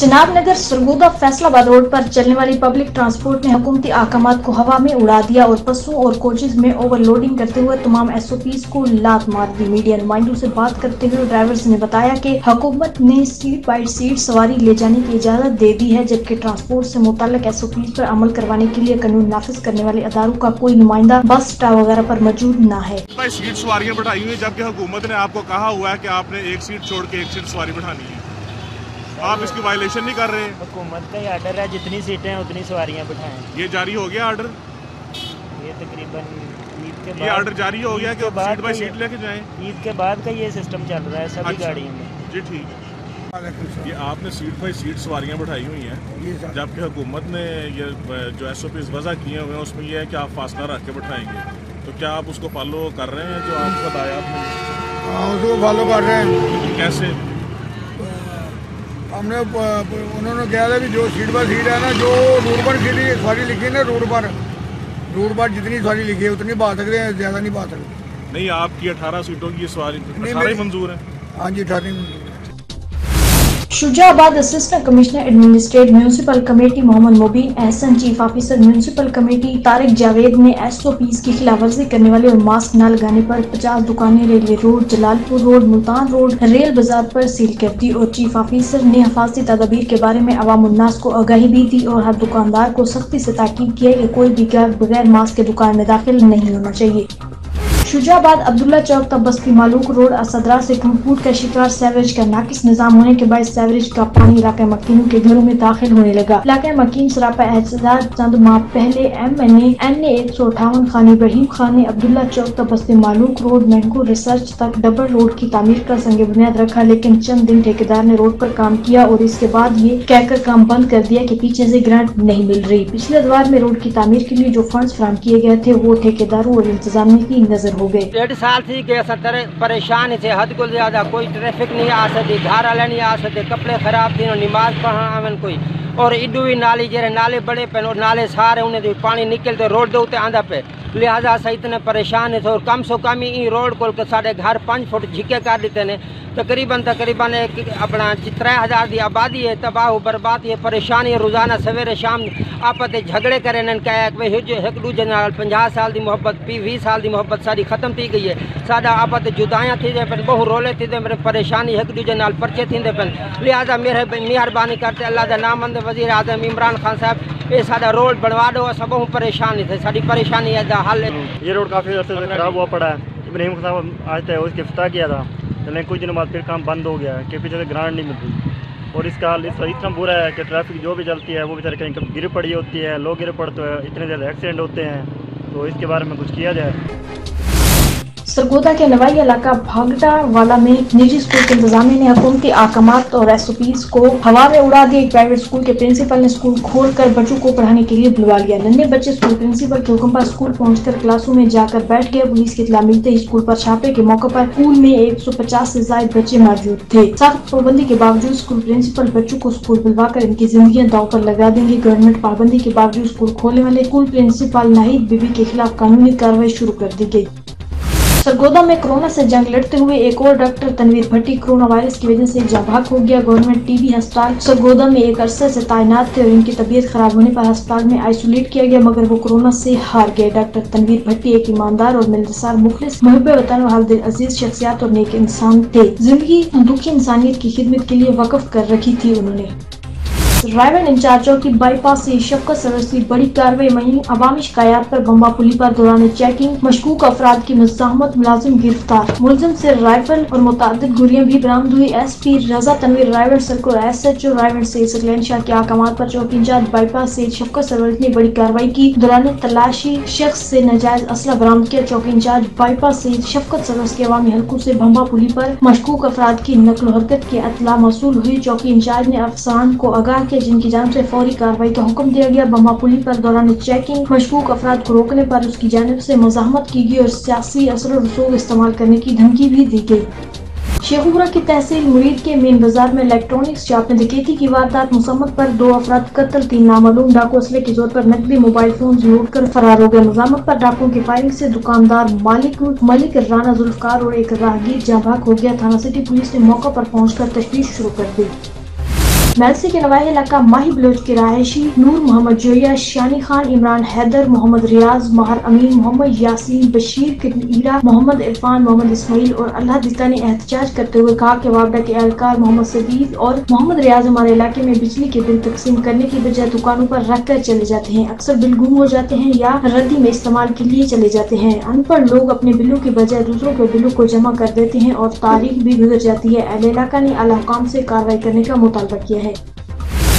चिनाब नगर Sargodha Faisalabad road पर चलने वाली पब्लिक ट्रांसपोर्ट ने हुकूमती अहकामात को हवा में उड़ा दिया और बसों और कोचेज में ओवरलोडिंग करते हुए तमाम SOPs को लात मार दी। मीडिया नुमाइंदों से बात करते हुए ड्राइवर्स ने बताया कि हुकूमत ने सीट बाई सीट सवारी ले जाने की इजाजत दे दी है, जबकि ट्रांसपोर्ट से मुताल्लिक SOPs पर अमल करवाने के लिए कानून नाफिज करने वाले अदारों का कोई नुमाइंदा बस स्टॉप वगैरह पर मौजूद न है। सीट सवारियां बढ़ाई हुई, जबकि हुकूमत ने आपको कहा हुआ है कि आपने एक सीट छोड़ के एक सीट सवारी बढ़ानी है। आप इसकी वायलेशन नहीं कर रहे हैं। हुकूमत का ही आर्डर है, जितनी सीटें हैं उतनी सवारियां बिठाएं। ये जारी हो गया आर्डर? ये तकरीबन ईद के बाद ये आर्डर जारी हो गया कि सीट बाय सीट लेके जाएं। ईद के बाद का ये सिस्टम चल रहा है सभी गाड़ियों में। जी ठीक है। ये आपने सीट बाय सीट सवारियां बढ़ाई हुई हैं, जबकि हुकूमत ने ये जो SOPs वज़ा किए हुए हैं उसमें ये है कि आप फासला रख के बैठाएंगे, तो क्या आप उसको फॉलो कर रहे हैं जो आपको बताया आपने? हाँ, उसको फॉलो कर रहे हैं। कैसे? हमने उन्होंने कहा था कि जो सीट पर सीट है ना, जो रूट पर सवारी लिखी है ना, रूट पर जितनी सवारी लिखी है उतनी बात सकते हैं, ज़्यादा नहीं बात सकते। नहीं, आपकी 18 सीटों की सवारी 18 ही मंजूर है? हाँ जी, 18 मंजूर। Shujabad assistant commissioner administrate municipal committee Mohammad Mubeen Ehsan, chief officer municipal committee Tariq Javed ने SOPs की खिलाफवर्जी करने वाले और मास्क न लगाने पर 50 दुकानें railway road, Jalalpur road, Multan road, rail बाजार पर सील कर दी और चीफ ऑफिसर ने हिफाजती तदाबीर के बारे में अवाम उन्नास को आगाही भी दी और हर दुकानदार को सख्ती से ताकीद किया कि कोई भी बगैर मास्क के दुकान में दाखिल नहीं होना चाहिए। शुजाबाद अब्दुल्ला चौक तक बस्ती मालूक रोड असदरा से टूट का शिकार सीवरेज का नाकिस निजाम होने के बाद सीवरेज का पानी इलाके मकीनों के घरों में दाखिल होने लगा। इलाके मकीन सरापा एहतजाज चंद माह पहले MNA 158 खान इब्राहिम खान ने अब्दुल्ला चौक तक बस्ती मालूक रोड मैंगो रिसर्च तक डबल रोड की तामीर का संग बुनियाद रखा, लेकिन चंद दिन ठेकेदार ने रोड पर काम किया और इसके बाद ये कहकर काम बंद कर दिया कि पीछे से ग्रांट नहीं मिल रही। पिछले अदवार में रोड की तामीर के लिए जो फंड्स फराहम किए गए थे वो ठेकेदारों और इंतजामिया की नजर हो गए। 1.5 साल थी कि परेशान थे, हद को ज्यादा कोई ट्रैफिक नहीं आ सकती, घर वाले नहीं आ सकते, कपड़े खराब थे, नमाज पढ़ा आवन कोई और इडू भी नाली जे नाले बड़े पे और नाले सारे उन्हें पानी निकलते रोड के उत्ते आंदा पे, लिहाजा से इतने परेशान थे और कम से कम ही रोड को साढ़े घर 5 फुट झिके कर देते ने। तकरीबन एक अपना 3000 की आबादी है, तबाह बर्बाद है, परेशानी रोजाना सवेरे शाम आपस झगड़े करे एक दूजे नाल 50 साल की मुहब्बत 20 साल की मुहब्बत सारी खत्म थी गई है। साडा आपस जुदाइयां थी पे, बहु रोले थी मेरे परेशानी एक दूजे नाल परचे थींदे पे। लिहाजा मेहरबानी करते अल्लाह का नाम मंद वजीर आजम इमरान खान साहब ये साडा रोड बनवा दो, सब बहु परेशानी थे, साड़ी परेशानी है हल। ये रोड काफ़ी अर्से से खराब हुआ पड़ा है। इब्राहिम साहब आज तक उसकी इफ्ताह किया था, लेकिन कुछ दिनों बाद फिर काम बंद हो गया है कि पीछे से ग्रांट नहीं मिलती और इसका हाल इतना बुरा है कि ट्रैफिक जो भी चलती है वो बेचारे कहीं गिर पड़ी होती है, लोग गिर पड़ते हैं, इतने ज़्यादा एक्सीडेंट होते हैं, तो इसके बारे में कुछ किया जाए। सरगोदा के नवाई इलाका भागटा वाला में निजी स्कूल के इंतजामिया ने हुकूमती अहकामात और SOPs को हवा में उड़ा दिए। प्राइवेट स्कूल के प्रिंसिपल ने स्कूल खोलकर बच्चों को पढ़ाने के लिए बुलवा लिया। नन्हे बच्चे स्कूल प्रिंसिपल के हुक्म पर स्कूल पहुंचकर क्लासों में जाकर बैठ गए। पुलिस की इत्तला मिलते ही स्कूल पर छापे के मौके पर स्कूल में 150 से ज्यादा बच्चे मौजूद थे। सख्त पाबंदी के बावजूद स्कूल प्रिंसिपल बच्चों को स्कूल बुलवाकर इनकी जिंदगी दांव पर लगा देंगे। गवर्नमेंट पाबंदी के बावजूद स्कूल खोलने वाले स्कूल प्रिंसिपल नाहिद बीबी के खिलाफ कानूनी कार्रवाई शुरू कर दी गयी। सरगोदा में कोरोना से जंग लड़ते हुए एक और डॉक्टर तनवीर भट्टी कोरोना वायरस की वजह से जाँ भाग हो गया। गवर्नमेंट TB अस्पताल सरगोदा में एक अरसे से तैनात थे और इनकी तबीयत खराब होने पर अस्पताल में आइसोलेट किया गया, मगर वो कोरोना से हार गए। डॉक्टर तनवीर भट्टी एक ईमानदार और मिलनसार, मुखलिस, मुहिब वतन और दिल अजीज शख्सियत और नेक इंसान थे। जिंदगी दुखी इंसानियत की खिदमत के लिए वक्फ कर रखी थी उन्होंने। रायवन इंचार्जों की बाईपास से शफकत सर्विस की बड़ी कार्रवाई। वहीं अवामी शिकायत पर बम्बा पुली पर दौरान चेकिंग मशकूक अफराद की मुज़ाहमत, मुलाजिम गिरफ्तार। मुलजिम से राइफल और मुतादिद गोलियां भी बरामद हुई। SP रजा तनवीर रायवन सर्कल SHO रायवन से सकलैन शाह के अहकामात पर चौकी इंचार्ज बाईपास से शफकत सर्विस ने बड़ी कार्रवाई की। दौरान तलाशी शख्स से नाजायज असला बरामद किया। चौकी इंचार्ज बाईपास से शफकत सर्विस के अवामी हल्कों से बम्बा पुली पर मशकूक अफराद की नकल हरकत की इत्तला मौसूल हुई। चौकी इंचार्ज ने अफसरान को आगाह जिनकी जानिब से फौरी कार्रवाई का हुक्म दिया गया। बम्बा पुली पर दौरान चेकिंग मशकूक अफराद को रोकने पर उसकी जानिब से मुज़ाहमत की गई और सियासी असर रसूख इस्तेमाल करने की धमकी भी दी गई। शेखुपुरा की तहसील मुरीद के मेन बाजार में इलेक्ट्रॉनिक्स शॉप में डकैती की वारदात। मुसम्मत पर 2 अफराद कत्ल, 3 नामालूम डाकू असले के जोर पर नकली मोबाइल फोन लूट कर फरार हो गए। मुसम्मत पर डाकुओं की फायरिंग से दुकानदार मलिक राना जुल्फकार और एक राहगीर जाँ भाग हो गया। थाना सिटी पुलिस ने मौका पर पहुंचकर तफ्तीश शुरू कर दी। मेलसी के नवाही इलाका माही बलोच के रहायशी नूर मोहम्मद जोया, शानी खान, इमरान हैदर, मोहम्मद रियाज, महर अमीन, मोहम्मद यासीन, बशीर किरा, मोहम्मद इरफान, मोहम्मद इस्माइल और अल्लाह दिता ने एहतजाज करते हुए कहा कि वापडा के एहलकार मोहम्मद सदीद और मोहम्मद रियाज हमारे इलाके में बिजली के बिल तकसीम करने की बजाय दुकानों पर रख कर चले जाते हैं। अक्सर बिल गुम हो जाते हैं या रद्दी में इस्तेमाल के लिए चले जाते हैं। अनपढ़ लोग अपने बिलों की बजाय दूसरों के बिलों को जमा कर देते हैं और तारीख भी गुजर जाती है। अहले इलाका ने आला हुकाम से कार्रवाई करने का मुतालबा किया है।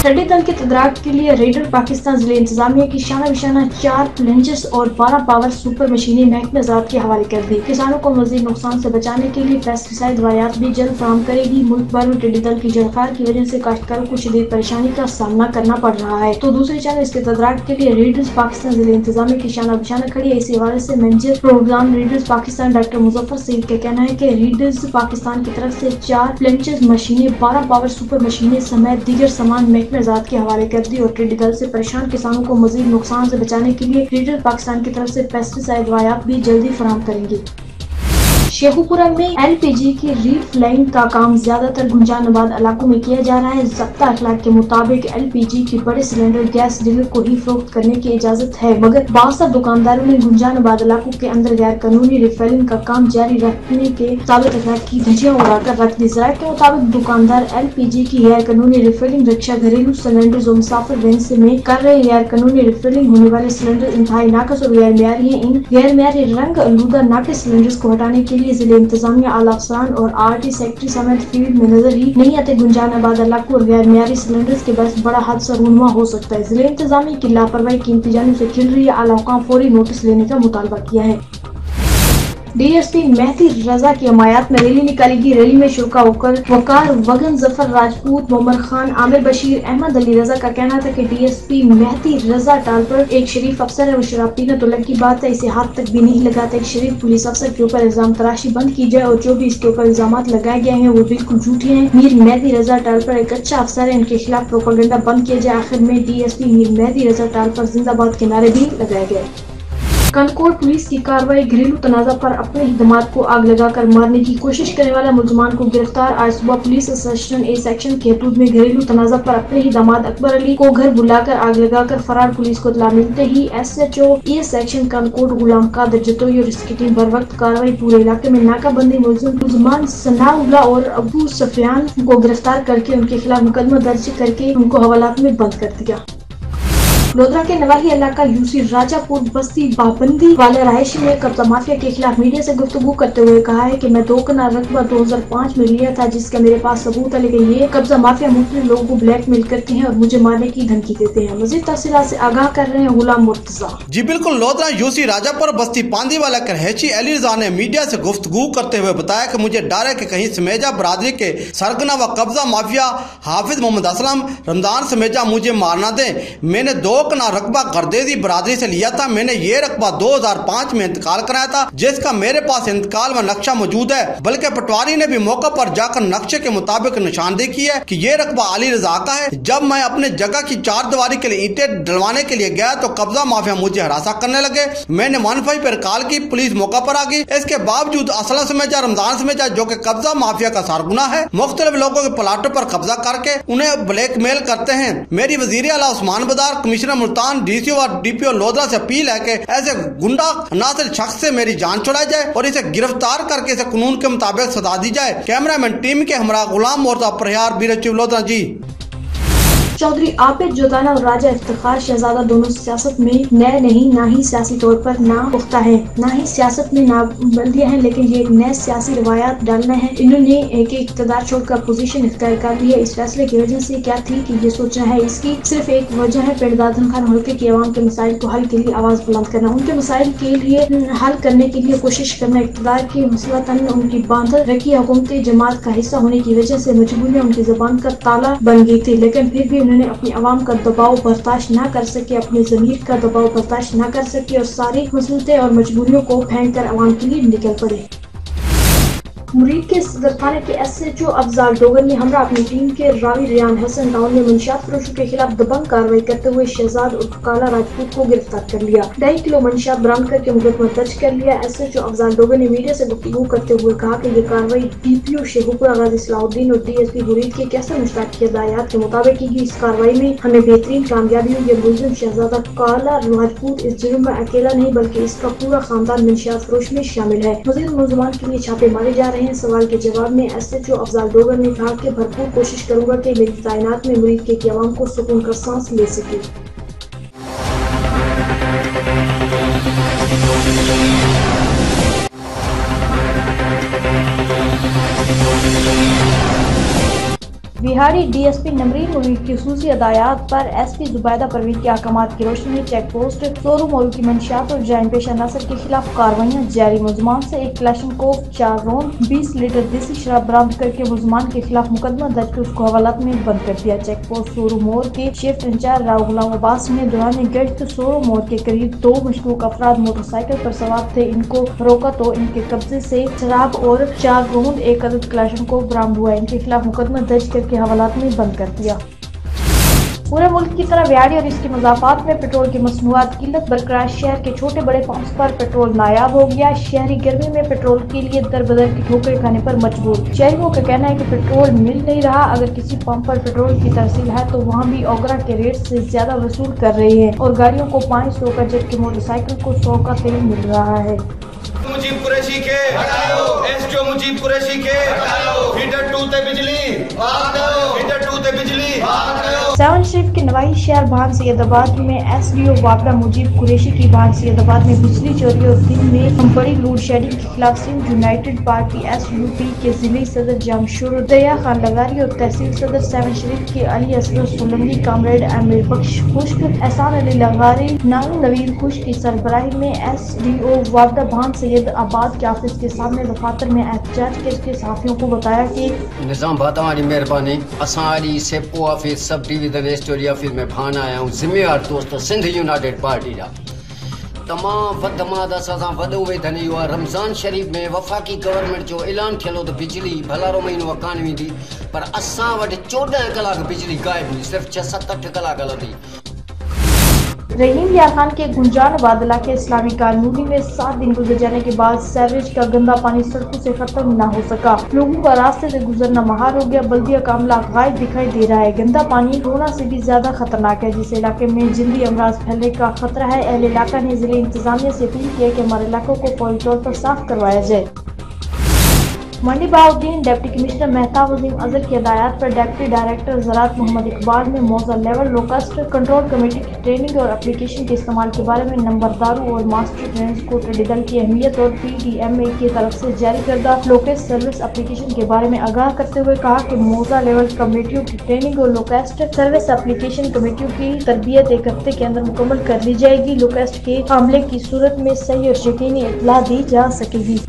टिड्डी दल के तदारक के लिए रेडर पाकिस्तान जिले इंतजामिया की शाना बिशाना 4 प्लेंजर्स और 12 पावर सुपर मशीनें महकमे ज़राअत के हवाले कर दी। किसानों को मजीद नुकसान से बचाने के लिए पेस्टिसाइड दवायात भी जल्द फराहम करेगी। मुल्क भर में टिड्डी दल की जरखार की वजह से काश्तकारों को शदीद परेशानी का सामना करना पड़ रहा है। तो दूसरी जानब इसके तदारक के लिए रेडर्स पाकिस्तान जिले इंतजामिया की शाना बिशाना खड़ी है। इसी हवाले से manager program raiders Pakistan doctor Muzaffar Saeed का कहना है कि रेडर्स पाकिस्तान की तरफ से 4 प्लेंजर्स मशीनें, 12 पावर सुपर मशीनें समेत दीगर सामान महकमे ज़राअत के हवाले कर दी और टिड्डी दल से परेशान किसानों को मजीद नुकसान से बचाने के लिए रेडर पाकिस्तान की तरफ से पेस्टिसाइड दवायात भी जल्दी फराहम करेंगे। शेखुपुरा में LPG की रीफिलिंग का काम ज्यादातर गुंजानाबाद इलाकों में किया जा रहा है। ज़ब्ता अखलाक के मुताबिक LPG की बड़े सिलेंडर गैस डीलर को ही फरोख्त करने की इजाजत है, मगर बासा दुकानदारों ने गुंजानाबाद इलाकों के अंदर गैर कानूनी रीफिलिंग का काम जारी रखने के साबित अखलाक की धज्जियां उड़ाकर रख दी। ज़राए के मुताबिक दुकानदार LPG की गैर कानूनी रीफिलिंग रिक्शा, घरेलू सिलेंडर और मुसाफिर वैन में कर रहे। गैर कानूनी रीफिलिंग होने वाले सिलेंडर इंतहाई नाकस और गैर मियारी है। इन गैर मियारी रंग आलूदा नाकस सिलेंडर्स को हटाने के लिए जिले इंतजामिया, आला अफसरान और RT सेक्रेटरी समेत फील्ड में नजर ही नहीं आते। गुंजानाबाद इलाकों और गैर मियारी सिलेंडर्स के बस बड़ा हादसा रूनुमा हो सकता है। जिले इंतजामिया की लापरवाही कीमती जानों से खिल रही है। आला हुकाम फौरी नोटिस लेने का मुतालबा किया है। DSP मेहदी रजा की हमायत में रैली निकाली गई। रैली में शुरका होकर वकार वगन, जफर राजपूत, मोहम्मद खान, आमिर बशीर, अहमद अली रजा का कहना था कि DSP मेहदी रजा टाल पर एक शरीफ अफसर है, वो शराब पीना तो लग की बात है, इसे हाथ तक भी नहीं लगाता। एक शरीफ पुलिस अफसर के ऊपर इल्जाम तराशी बंद की जाए और जो भी इसके ऊपर इल्जाम लगाए गए हैं वो बिल्कुल झूठे हैं। मीर मेहदी रजा टाल पर एक अच्छा अफसर है, इनके खिलाफ प्रोपेगेंडा बंद किया जाए। आखिर में DSP मीर मेहदी रजा टाल पर जिंदाबाद के नारे भी लगाए गए। कंदकोट पुलिस की कार्रवाई, घरेलू तनाजा पर अपने ही दामाद को आग लगाकर मारने की कोशिश करने वाला मुलजमान को गिरफ्तार। आज सुबह पुलिस स्टेशन A सेक्शन के हदूद में घरेलू तनाजा पर अपने ही दामाद अकबर अली को घर बुलाकर आग लगाकर फरार। पुलिस को इत्तला मिलते ही SHO A section Kandhkot Ghulam Qadir Jatoi और इसकी टीम बर वक्त कार्रवाई पूरे इलाके में नाकाबंदी मुलजमान सनाउल्ला और अबू सफियान को गिरफ्तार करके उनके खिलाफ मुकदमा दर्ज करके उनको हवालात में बंद कर दिया। लोधरा के नवाही इलाका यूसी राजापुर बस्ती पाबंदी वाले रहायशी ने कब्जा माफिया के खिलाफ मीडिया से गुफ्तगू करते हुए कहा है कि मैं 2 कनाल रकबा 2005 में लिया था, जिसका मेरे पास सबूत है, लेकिन ये कब्जा माफिया मुख्तलिफ लोगों को ब्लैकमेल करते हैं और मुझे मारने की धमकी देते हैं। मजीद तफसीलात से आगाह कर रहे हैं गुलाम मुर्तजा। जी बिल्कुल, लोधरा यूसी राजापुर बस्ती पांदी वाला रहायशी अली रजा ने मीडिया से गुफ्तगू करते हुए बताया कि मुझे डर है कि कहीं समेजा बरादरी के सरगना व कब्जा माफिया हाफिज मोहम्मद असलम रमजान समेजा मुझे मारना दे। मैंने 2 कनाल रकबा गर्देजी बरादरी से लिया था। मैंने ये रकबा 2005 में इंतकाल कराया था, जिसका मेरे पास इंतकाल में नक्शा मौजूद है, बल्कि पटवारी ने भी मौके पर जाकर नक्शे के मुताबिक निशानदेही की है कि ये रकबा अली रजा का है। जब मैं अपने जगह की 4 दीवारी के लिए ईंटें डलवाने के लिए गया तो कब्जा माफिया मुझे हरासा करने लगे। मैंने मनफाई पर कॉल की, पुलिस मौका पर आ गई। इसके बावजूद असलम समेजा रमजान समेजा जो कि कब्जा माफिया का सरगुना है, मुख्तलिफ लोगों के प्लाटों पर कब्जा करके उन्हें ब्लैकमेल करते हैं। मेरी वजीर आला उस्मान बदार, कमिश्नर मुल्तान, DCO और DPO लोधरा से अपील है कि ऐसे गुंडा नासिर शख्स से मेरी जान छुड़ाई जाए और इसे गिरफ्तार करके इसे कानून के मुताबिक सजा दी जाए। कैमरामैन टीम के हमरा गुलाम मोर्चा प्रयार बीरचिव लोधरा जी। चौधरी आबिद जोताना और राजा इफ्तिखार शहजादा दोनों सियासत में नए नहीं, ना ही सियासी तौर पर ना पुख्ता है, ना ही सियासत में ना बल्दियां हैं, लेकिन ये एक नए सियासी रवायात डालना है। इन्होंने एक इक़्तिदार छोड़कर पोजीशन इख्तियार कर ली है। इस फैसले की वजह से क्या थी कि ये सोचना है, इसकी सिर्फ एक वजह है, पिंडदादन खान हल्के की आवाम के मसाइल को हल के लिए आवाज बुलंद करना, उनके मसाइल के लिए हल करने के लिए कोशिश करना। इक़्तिदार की मसलतन उनकी बांध रखी हुकूमत जमात का हिस्सा होने की वजह से मजबूरियाँ उनकी जबान का ताला बन गई थी, लेकिन फिर भी उन्होंने अपनी आवाम का दबाव बर्दाश्त न कर सके, अपने ज़मीर का दबाव बर्दाश्त न कर सके और सारी मुसीबतें और मजबूरियों को फेंक कर आवाम के लिए निकल पड़े। मुरीद के सदर थाने के SHO अफजाल डोगर ने हमरा अपनी टीम के रावी रियान हसन टाउन में मंशियात फरोशों के खिलाफ दबंग कार्रवाई करते हुए शहजाद उर्फ काला राजपूत को गिरफ्तार कर लिया। 2.5 किलो मंशियात बरामद करके मुकदमा दर्ज कर लिया। SHO अफजाल डोगर ने मीडिया से गुफ्तगू करते हुए कहा कि ये कार्रवाई DPO शेखुपुरा गाजी सलाउद्दीन और DSP मुरीद के कैसर मुश्ताक की हिदायत के मुताबिक की गई। इस कार्रवाई में हमें बेहतरीन कामयाबी हुई। मुलजिम शहजादा काला राजपूत इस जुर्म में अकेला नहीं बल्कि इसका पूरा खानदान मंशियात फरोश में शामिल है। मज़ीद मुलज़मान के लिए छापे मारे जा रहे हैं। सवाल के जवाब में SHO अफजाल डोगर ने कहा कि भरपूर कोशिश करूंगा कि मेरी तैनात में मुरीद के क़याम को सुकून का सांस ले सके। बिहारी DSP नमरीन मुरीद की खुसूसी हदायत पर SP जुबैदा परवीन के अहकामात की रोशनी में चेक पोस्ट सोरू मोरू की मंशियात और जाइन पेशा नसर के खिलाफ कार्रवाइयाँ जारी। मुलजमान से एक क्लैशनकोव 4 रोंद 20 लीटर देसी शराब बरामद करके मुलजमान के खिलाफ मुकदमा दर्ज कर उसको हवालात में बंद कर दिया। चेक पोस्ट सोरू मोर के शिफ्ट इंचार्ज राव गुलाम अब्बास ने दौरान गश्त सोरू मोर के करीब 2 मशकूक अफराद मोटरसाइकिल पर सवार थे। इनको रोका तो इनके कब्जे से शराब और 4 रोंद 1 अदद क्लैशनकोव बरामद हुआ। इनके खिलाफ मुकदमा दर्ज करके हवालात में बंद कर दिया। पूरे मुल्क की तरह बिहाड़ी और इसके मज़ाफ़ात में पेट्रोल की मसनूआत किल्लत बरकरार। शहर के छोटे बड़े पंप्स पर पेट्रोल नायाब हो गया। शहरी गर्मी में पेट्रोल के लिए दर बदर की ठोकरें खाने पर मजबूर। शहरियों का कहना है कि पेट्रोल मिल नहीं रहा। अगर किसी पंप पर पेट्रोल की तरसील है तो वहाँ भी ओगरा के रेट से ज्यादा वसूल कर रहे हैं और गाड़ियों को 500 का जबकि मोटरसाइकिल को 100 का तेल मिल रहा है। मुजीब कुरैशी के हटाओ, SHO मुजीब कुरैशी के हटाओ, हीटर 2 ते बिजली भाग दो, हीटर 2 ते बिजली भाग दो। सेवन शरीफ के नवाई शहर भान सैयदाबाद में SDO वापडा मुजीब कुरैशी की भान सैयदाबाद में बिजली चोरी और दिन में बड़ी लोड शेडिंग के खिलाफ सिंध यूनाइटेड पार्टी SUP के जिले सदर जामशुर दया खान लगारी और तहसील सदर सेवन शरीफ के अली असगर सोलंकी, कामरेड आमिर बख्श खुश्क, एहसान अली लगारी, नानू नवीर खुश्क की सरबराही में SDO वापडा भान सैयदाबाद के ऑफिस के सामने दफातर में एहतजाज करके साथियों को बताया कि निजाम भाता वाली मेहरबानी असां अली सेपो ऑफिस सब डिवीजन स्टोरी ऑफिस में भान आया हूँ। जिम्मेवार दोस्तों सिंध यूनाइटेड पार्टी जा तमाम वधमाद असां वॾो वेधन इहो आहे। रमज़ान शरीफ में वफ़ाक़ी गवर्नमेंट जो ऐलान थियलो त बिजली भलारो महीनो कान वेंदी, पर असां वटि 14 कलाक बिजली गायब हुई, सिर्फ़ 6-7-8 कलाक हलंदी। रहीम यार खान के गुंजान बादला के इस्लामी कॉलोनी में 7 दिन गुजर जाने के बाद सीवरेज का गंदा पानी सड़कों से खत्म न हो सका। लोगों का रास्ते से गुजरना महाल हो गया। बल्दिया का अमला गायब दिखाई दे रहा है। गंदा पानी कोरोना से भी ज्यादा खतरनाक है, जिस इलाके में जल्दी अमराज फैलने का खतरा है। अहले इलाका ने जिले इंतजामिया से अपील किया कि हमारे इलाकों को फौरी तौर पर साफ करवाया जाए। मंडी बहाउद्दीन डिप्टी कमिश्नर मेहताब वसीम अजहर की हिदायत पर डिप्टी डायरेक्टर ज़राअत मोहम्मद इकबाल ने मौजा लेवल लोकस्ट कंट्रोल कमेटी की ट्रेनिंग और एप्लीकेशन के इस्तेमाल के बारे में नंबरदारों और मास्टर ट्रेनर्स को ट्रेडिकल की अहमियत और PDMA की तरफ से जारी करदा लोकेस्ट सर्विस एप्लीकेशन के बारे में आगाह करते हुए कहा कि मौजा लेवल कमेटियों की ट्रेनिंग और लोकेस्ट सर्विस एप्लीकेशन कमेटियों की तरबियत 1 हफ्ते के अंदर मुकम्मल कर ली जाएगी। लोकेस्ट के हमले की सूरत में सही और यकीनी इत्तला दी जा सकेगी।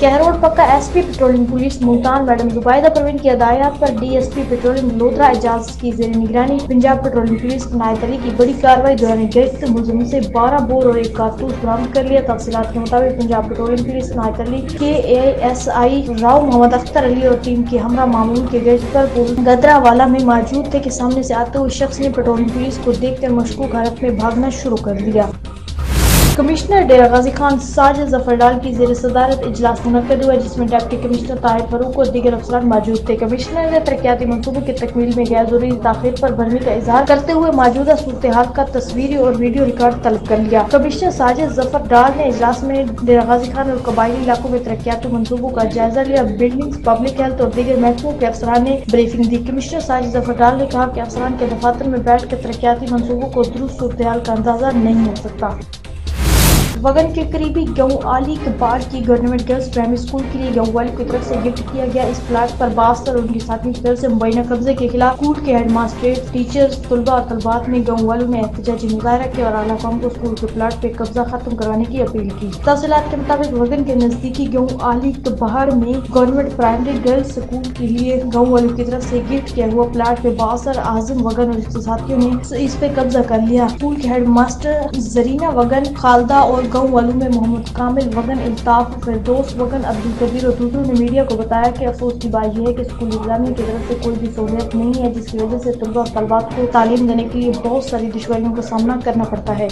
Kahror Pakka SP patrolling police Multan madam Zubaida Parveen की हिदायत पर DSP पेट्रोलिंग लोधरा एजाज की जेर निगरानी पंजाब पेट्रोलिंग पुलिस इनायत अली की बड़ी कार्रवाई दौरान गिरफ्त मुलजिम से 12 बोर और 1 कारतूस बरामद कर लिया। तफसीलात के मुताबिक पंजाब पेट्रोलिंग पुलिस इनायत अली के ASI राव मोहम्मद अख्तर अली और टीम के हमरा मामूल के गिरफ्त पर गदरावाला में मौजूद थे कि सामने से आते हुए शख्स ने पेट्रोलिंग पुलिस को देखकर मशकूक हालत में भागना शुरू कर दिया। कमिश्नर डेरा गाजी खान साजिद जफरडाल की जेर सदारत इजलास मुनक्कद हुआ, जिसमें डिप्टी कमिश्नर ताहिर फरूक और दीगर अफसरान मौजूद थे। कमिश्नर ने तरक्याती मंसूबों की तकमील में गैर जरूरी ताखीर पर भरमी का इजहार करते हुए मौजूदा सूरत हाल का तस्वीरी और वीडियो रिकॉर्ड तलब कर लिया। कमिश्नर साजिद जफरडाल ने इजलास में डेरा गाजी खान और कबायली इलाकों में तरक्याती मंसूबों का जायजा लिया। बिल्डिंग, पब्लिक हेल्थ और दीगर महकमों के अफसरान ने ब्रीफिंग दी। कमिश्नर साजिद जफरडाल ने कहा कि अफसरान के दफातर में बैठ कर तरक्याती मंसूबों को दुरुस्त सूरत हाल का अंदाजा नहीं हो सकता। वगन के करीबी गऊ आली कबाड़ की गवर्नमेंट गर्ल्स प्राइमरी स्कूल के लिए गऊ वाली की तरफ से गिफ्ट किया गया। इस प्लाट पर बास्तर और उनकी साथियों की तरफ से मुबैना कब्जे के खिलाफ स्कूल के हेडमास्टर, टीचर्स, तलबा और तलबात ने गऊ वालों में एहतजाजी मुजाहरा किया और आला कौम को स्कूल के प्लाट पे कब्जा खत्म करवाने की अपील की। तफसीलात के मुताबिक वगन के नजदीकी गऊ आली कबाड़ में गवर्नमेंट प्राइमरी गर्ल्स स्कूल के लिए गऊ वालों की तरफ से गिफ्ट किया हुआ प्लाट पे बासर, आजम वगन और उसके साथियों ने इस पे कब्जा कर लिया। स्कूल के हेडमास्टर जरीना वगन, खालदा और गाँव वालों में मोहम्मद कामिल वगन इल्ताफ फिरदौस वगन अब्दुल कबीर और दूसरों ने मीडिया को बताया कि अफसोस की बात यह है कि स्कूल इंतजामिया की तरफ से कोई भी सहूलियत नहीं है, जिसकी वजह से तलबा और तलबात को तालीम देने के लिए बहुत सारी दुश्वारियों का सामना करना पड़ता है।